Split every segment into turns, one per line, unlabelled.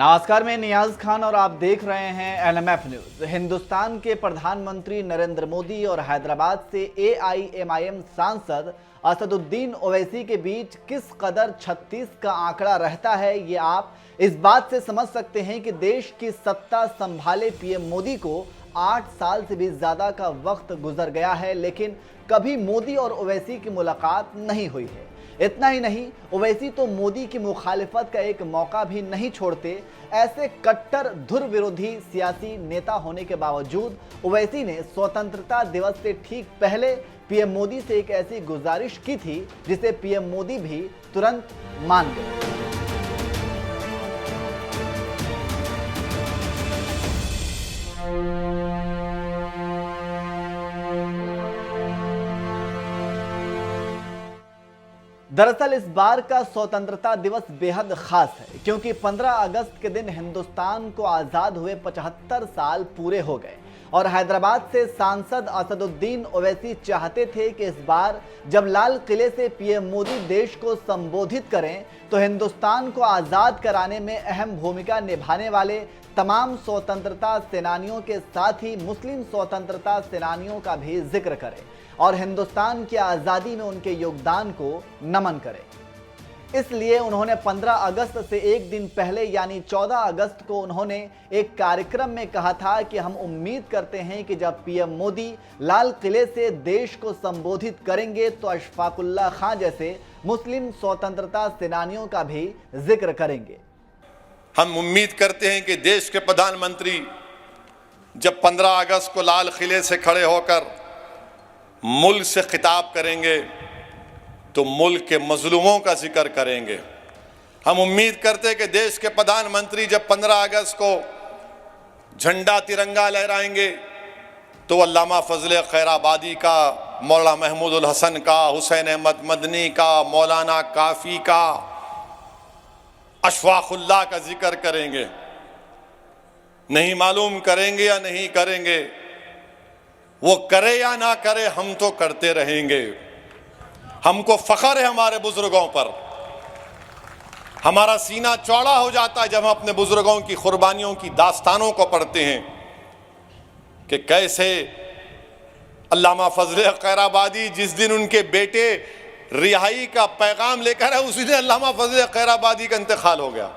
नमस्कार, मैं नियाज खान और आप देख रहे हैं एनएमएफ न्यूज। हिंदुस्तान के प्रधानमंत्री नरेंद्र मोदी और हैदराबाद से एआईएमआईएम सांसद असदुद्दीन ओवैसी के बीच किस कदर 36 का आंकड़ा रहता है, ये आप इस बात से समझ सकते हैं कि देश की सत्ता संभाले पीएम मोदी को 8 साल से भी ज्यादा का वक्त गुजर गया है, लेकिन कभी मोदी और ओवैसी की मुलाकात नहीं हुई है। इतना ही नहीं, ओवैसी तो मोदी की मुखालिफत का एक मौका भी नहीं छोड़ते। ऐसे कट्टर धुर विरोधी सियासी नेता होने के बावजूद ओवैसी ने स्वतंत्रता दिवस से ठीक पहले पीएम मोदी से एक ऐसी गुजारिश की थी जिसे पीएम मोदी भी तुरंत मान गए। दरअसल इस बार का स्वतंत्रता दिवस बेहद खास है, क्योंकि 15 अगस्त के दिन हिंदुस्तान को आजाद हुए 75 साल पूरे हो गए और हैदराबाद से सांसद असदुद्दीन ओवैसी चाहते थे कि इस बार जब लाल किले से पीएम मोदी देश को संबोधित करें तो हिंदुस्तान को आजाद कराने में अहम भूमिका निभाने वाले तमाम स्वतंत्रता सेनानियों के साथ ही मुस्लिम स्वतंत्रता सेनानियों का भी जिक्र करें और हिंदुस्तान की आज़ादी में उनके योगदान को नमन करें। इसलिए उन्होंने 15 अगस्त से एक दिन पहले यानी 14 अगस्त को उन्होंने एक कार्यक्रम में कहा था कि हम उम्मीद करते हैं कि जब पीएम मोदी लाल किले से देश को संबोधित करेंगे तो अशफाकुल्लाह खां जैसे मुस्लिम स्वतंत्रता सेनानियों का भी जिक्र करेंगे।
हम उम्मीद करते हैं कि देश के प्रधानमंत्री जब 15 अगस्त को लाल किले से खड़े होकर मुल्क से खिताब करेंगे तो मुल्क के मजलूमों का जिक्र करेंगे। हम उम्मीद करते हैं कि देश के प्रधानमंत्री जब 15 अगस्त को झंडा तिरंगा लहराएंगे तो अल्लामा फजल खैराबादी का, मौलाना महमूदुल हसन का, हुसैन अहमद मदनी का, मौलाना काफी का, अशफाकुल्लाह का जिक्र करेंगे। नहीं मालूम करेंगे या नहीं करेंगे, वो करे या ना करे, हम तो करते रहेंगे। हमको फख्र है हमारे बुजुर्गों पर। हमारा सीना चौड़ा हो जाता है जब हम अपने बुजुर्गों की कुर्बानियों की दास्तानों को पढ़ते हैं कि कैसे अल्लामा फजल खैराबादी जिस दिन उनके बेटे रिहाई का पैगाम लेकर है उसी दिन अल्लामा फजल खैराबादी का इंतकाल हो गया।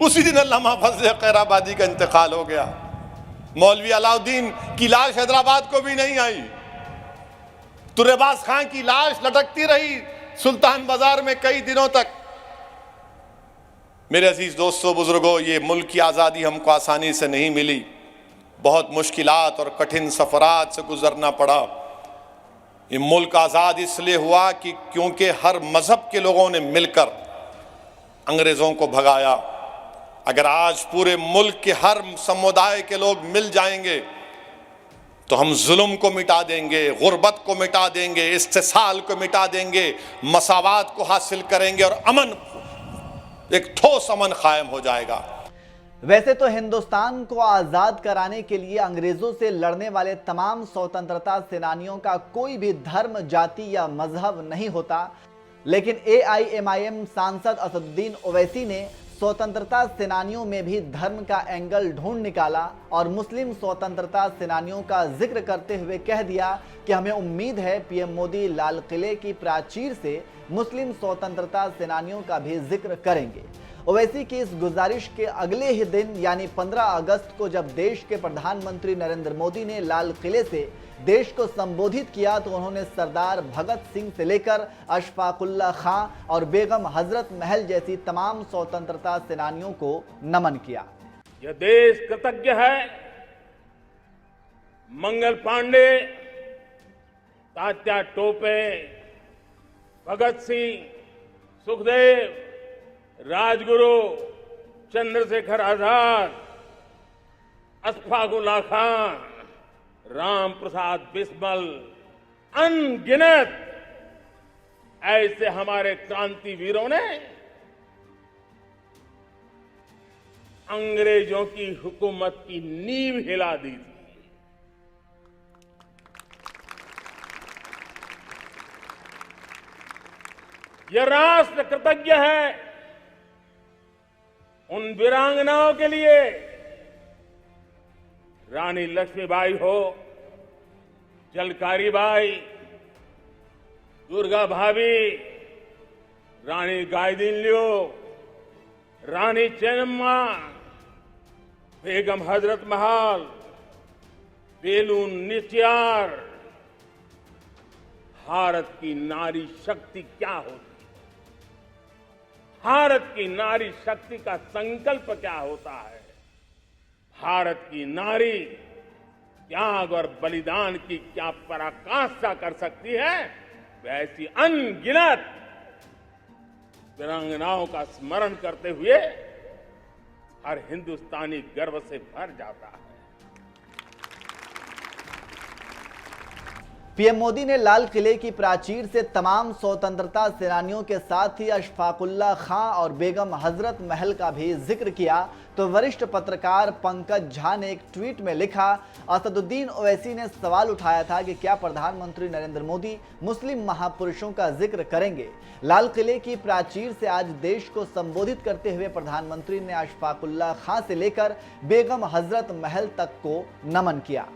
उसी दिन अल्लामा फजल खैराबादी का इंतकाल हो गया। मौलवी अलाउद्दीन की लाश हैदराबाद को भी नहीं आई। तुर्रेबाज खां की लाश लटकती रही सुल्तान बाजार में कई दिनों तक। मेरे अजीज दोस्तों, बुजुर्गों, ये मुल्क की आज़ादी हमको आसानी से नहीं मिली। बहुत मुश्किलात और कठिन सफरात से गुजरना पड़ा। ये मुल्क आज़ाद इसलिए हुआ कि क्योंकि हर मजहब के लोगों ने मिलकर अंग्रेज़ों को भगाया। अगर आज पूरे मुल्क के हर समुदाय के लोग मिल जाएंगे तो हम जुल्म को मिटा देंगे, गुर्बत को मिटा देंगे, इस्तिसाल को मिटा देंगे, मसावात को हासिल करेंगे और अमन, एक ठोस अमन कायम हो जाएगा।
वैसे तो हिंदुस्तान को आज़ाद कराने के लिए अंग्रेजों से लड़ने वाले तमाम स्वतंत्रता सेनानियों का कोई भी धर्म, जाति या मजहब नहीं होता, लेकिन एआईएमआईएम सांसद असदुद्दीन ओवैसी ने स्वतंत्रता सेनानियों में भी धर्म का एंगल ढूंढ निकाला और मुस्लिम स्वतंत्रता सेनानियों का जिक्र करते हुए कह दिया कि हमें उम्मीद है पीएम मोदी लाल किले की प्राचीर से मुस्लिम स्वतंत्रता सेनानियों का भी जिक्र करेंगे। ओवैसी की इस गुजारिश के अगले ही दिन यानी 15 अगस्त को जब देश के प्रधानमंत्री नरेंद्र मोदी ने लाल किले से देश को संबोधित किया तो उन्होंने सरदार भगत सिंह से लेकर अशफाकुल्लाह खां और बेगम हजरत महल जैसी तमाम स्वतंत्रता सेनानियों को नमन किया।
यह देश कृतज्ञ है मंगल पांडे, तात्या टोपे, भगत सिंह, सुखदेव, राजगुरु, चंद्रशेखर आजाद, अशफाकुल्लाह खां, राम प्रसाद बिस्मिल, अनगिनत ऐसे हमारे क्रांतिवीरों ने अंग्रेजों की हुकूमत की नींव हिला दी थी। यह राष्ट्र कृतज्ञ है उन वीरांगनाओं के लिए, रानी लक्ष्मीबाई हो, झलकारी बाई, दुर्गा भाभी, रानी गाइदिन्लियो, रानी चेन्नम्मा, बेगम हजरत महल, बेलू निचियार, भारत की नारी शक्ति क्या होती है, भारत की नारी शक्ति का संकल्प क्या होता है, भारत की नारी त्याग और बलिदान की क्या पराकाष्ठा कर सकती है, वैसी अनगिनत वीरांगनाओं का स्मरण करते हुए हर हिंदुस्तानी गर्व से भर जाता है।
पीएम मोदी ने लाल किले की प्राचीर से तमाम स्वतंत्रता सेनानियों के साथ ही अशफाकुल्ला खां और बेगम हजरत महल का भी जिक्र किया तो वरिष्ठ पत्रकार पंकज झा ने एक ट्वीट में लिखा, असदुद्दीन ओवैसी ने सवाल उठाया था कि क्या प्रधानमंत्री नरेंद्र मोदी मुस्लिम महापुरुषों का जिक्र करेंगे। लाल किले की प्राचीर से आज देश को संबोधित करते हुए प्रधानमंत्री ने अशफाकुल्ला खां से लेकर बेगम हजरत महल तक को नमन किया।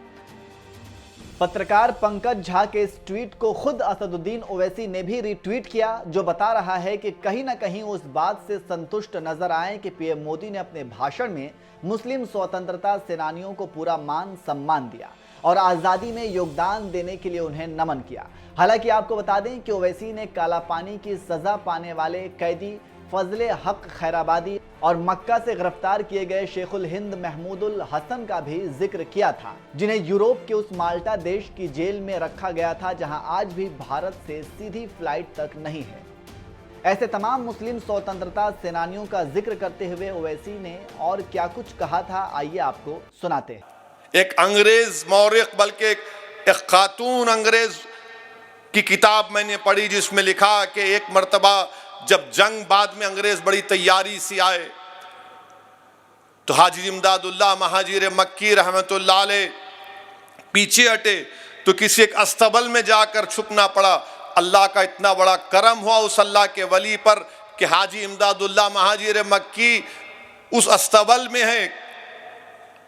पत्रकार पंकज झा के इस ट्वीट को खुद असदुद्दीन ओवैसी ने भी रीट्वीट किया, जो बता रहा है कि कहीं ना कहीं उस बात से संतुष्ट नजर आए कि पीएम मोदी ने अपने भाषण में मुस्लिम स्वतंत्रता सेनानियों को पूरा मान सम्मान दिया और आज़ादी में योगदान देने के लिए उन्हें नमन किया। हालांकि आपको बता दें कि ओवैसी ने काला पानी की सजा पाने वाले कैदी फजले हक खैराबादी और मक्का से गिरफ्तार किए गए शेखुल हिंद महमूदुल हसन का भी जिक्र किया था, जिन्हें यूरोप के उस माल्टा देश की जेल में रखा गया था, जहां आज भी भारत से सीधी फ्लाइट तक नहीं है। ऐसे तमाम मुस्लिम स्वतंत्रता सेनानियों का जिक्र करते हुए ओवैसी ने और क्या कुछ कहा था, आइए आपको सुनाते हैं।
एक अंग्रेज मौरिख, बल्कि एक खातून अंग्रेज की किताब मैंने पढ़ी जिसमें लिखा कि एक मर्तबा जब जंग बाद में अंग्रेज बड़ी तैयारी से आए तो हाजी इमदादुल्लाह महाजिर मक्की रहमतुल्लाह अलैह पीछे हटे तो किसी एक अस्तबल में जाकर छुपना पड़ा। अल्लाह का इतना बड़ा करम हुआ उस अल्लाह के वली पर कि हाजी इमदादुल्लाह महाजिर मक्की उस अस्तबल में है,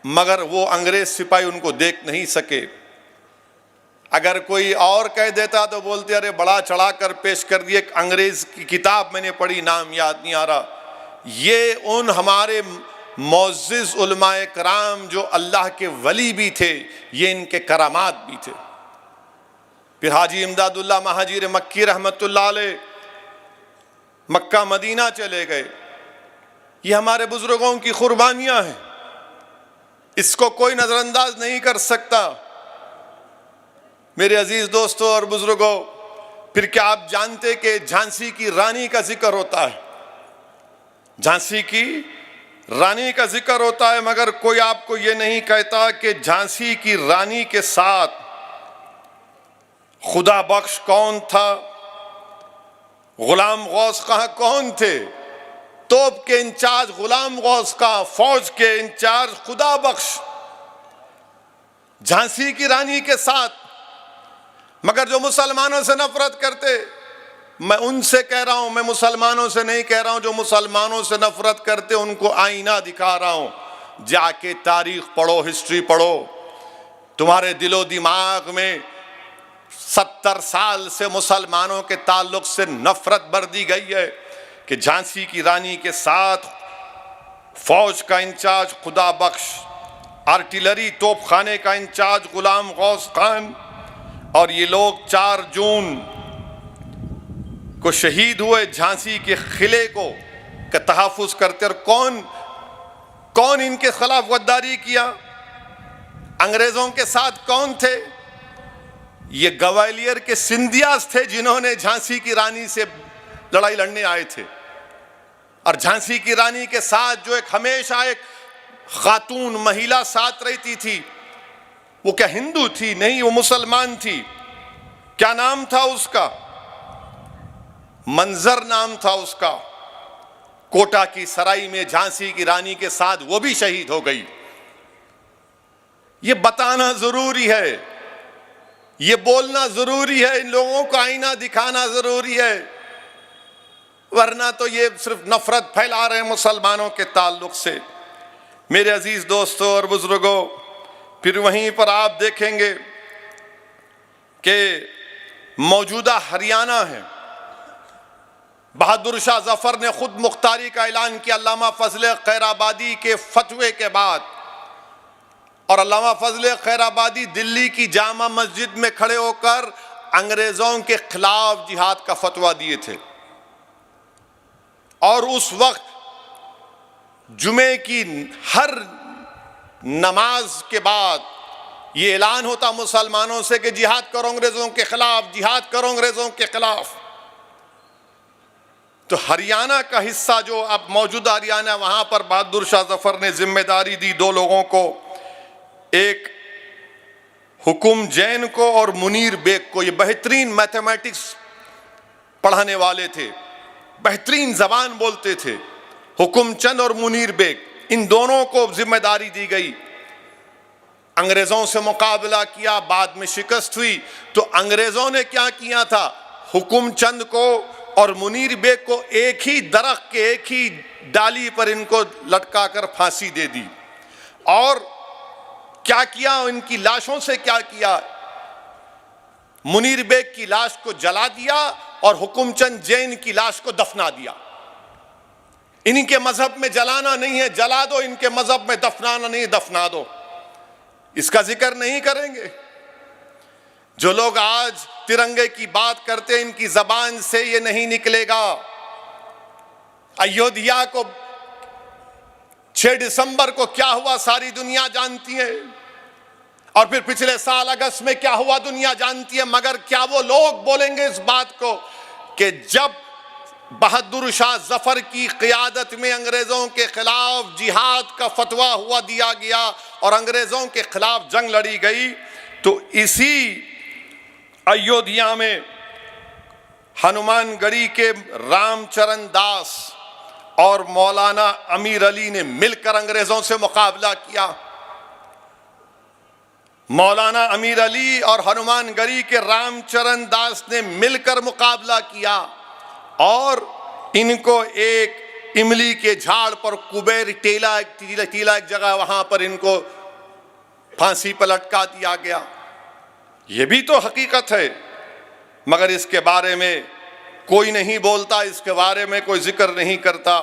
मगर वो अंग्रेज सिपाही उनको देख नहीं सके। अगर कोई और कह देता तो बोलते अरे बड़ा चढ़ा कर पेश कर दिए। एक अंग्रेज की किताब मैंने पढ़ी, नाम याद नहीं आ रहा। ये उन हमारे मुअज़्ज़िज़ उलमाए कराम जो अल्लाह के वली भी थे, ये इनके करामात भी थे। फिर हाजी इमदादुल्लाह महाजिर मक्की रहमतुल्लाह अलैह मक्का मदीना चले गए। ये हमारे बुजुर्गों की कुर्बानियां हैं, इसको कोई नजरअंदाज नहीं कर सकता। मेरे अजीज दोस्तों और बुजुर्गों, फिर क्या आप जानते कि झांसी की रानी का जिक्र होता है? झांसी की रानी का जिक्र होता है, मगर कोई आपको ये नहीं कहता कि झांसी की रानी के साथ खुदा बख्श कौन था, गुलाम गौस खां कौन थे, तोप के इंचार्ज गुलाम गौस खां, फौज के इंचार्ज खुदा बख्श झांसी की रानी के साथ। मगर जो मुसलमानों से नफरत करते, मैं उनसे कह रहा हूं, मैं मुसलमानों से नहीं कह रहा हूं, जो मुसलमानों से नफरत करते उनको आईना दिखा रहा हूं। जाके तारीख पढ़ो, हिस्ट्री पढ़ो, तुम्हारे दिलो दिमाग में 70 साल से मुसलमानों के ताल्लुक से नफरत भर दी गई है कि झांसी की रानी के साथ फौज का इंचार्ज खुदा बख्श, आर्टिलरी तोपखाने का इंचार्ज गुलाम गौस खान, और ये लोग 4 जून को शहीद हुए झांसी के किले को का तहफ़्फ़ुज़ करते। और कौन इनके खिलाफ गद्दारी किया, अंग्रेजों के साथ कौन थे? ये ग्वालियर के सिंधियास थे जिन्होंने झांसी की रानी से लड़ाई लड़ने आए थे। और झांसी की रानी के साथ जो एक हमेशा एक खातून महिला साथ रहती थी, वो क्या हिंदू थी? नहीं, वो मुसलमान थी। क्या नाम था उसका? मंजर नाम था उसका। कोटा की सराय में झांसी की रानी के साथ वो भी शहीद हो गई। ये बताना जरूरी है, ये बोलना जरूरी है, इन लोगों को आईना दिखाना जरूरी है। वरना तो ये सिर्फ नफरत फैला रहे हैं मुसलमानों के ताल्लुक से। मेरे अजीज दोस्तों और बुजुर्गों, फिर वहीं पर आप देखेंगे कि मौजूदा हरियाणा है, बहादुर शाह जफर ने खुद मुख्तारी का ऐलान किया अल्लामा फजल खैराबादी के फतवे के बाद, और अल्लामा फजल खैराबादी दिल्ली की जामा मस्जिद में खड़े होकर अंग्रेजों के खिलाफ जिहाद का फतवा दिए थे। और उस वक्त जुमे की हर नमाज के बाद ये ऐलान होता मुसलमानों से कि जिहाद करो अंग्रेजों के खिलाफ, जिहाद करो अंग्रेजों के खिलाफ। तो हरियाणा का हिस्सा जो अब मौजूदा हरियाणा, वहां पर बहादुर शाह जफर ने जिम्मेदारी दी दो लोगों को, एक हुकुम जैन को और मुनीर बेग को। ये बेहतरीन मैथमेटिक्स पढ़ाने वाले थे, बेहतरीन जबान बोलते थे। हुकुम चंद और मुनीर बेग, इन दोनों को जिम्मेदारी दी गई। अंग्रेजों से मुकाबला किया, बाद में शिकस्त हुई। तो अंग्रेजों ने क्या किया था, हुकुम चंद को और मुनीर बेग को एक ही दरख्त के एक ही डाली पर इनको लटका कर फांसी दे दी। और क्या किया, इनकी लाशों से क्या किया, मुनीर बेग की लाश को जला दिया और हुकुमचंद जैन की लाश को दफना दिया। इनके मजहब में जलाना नहीं है, जला दो, इनके मजहब में दफनाना नहीं, दफना दो। इसका जिक्र नहीं करेंगे। जो लोग आज तिरंगे की बात करते हैं, इनकी जबान से ये नहीं निकलेगा। अयोध्या को 6 दिसंबर को क्या हुआ सारी दुनिया जानती है, और फिर पिछले साल अगस्त में क्या हुआ दुनिया जानती है। मगर क्या वो लोग बोलेंगे इस बात को कि जब बहादुर शाह जफर की क़ियादत में अंग्रेजों के खिलाफ जिहाद का फतवा हुआ दिया गया और अंग्रेजों के खिलाफ जंग लड़ी गई, तो इसी अयोध्या में हनुमानगढ़ी के रामचरण दास और मौलाना अमीर अली ने मिलकर अंग्रेजों से मुकाबला किया। मौलाना अमीर अली और हनुमानगढ़ी के रामचरण दास ने मिलकर मुकाबला किया और इनको एक इमली के झाड़ पर कुबेर टीला एक जगह, वहां पर इनको फांसी पर लटका दिया गया। यह भी तो हकीकत है, मगर इसके बारे में कोई नहीं बोलता, इसके बारे में कोई जिक्र नहीं करता।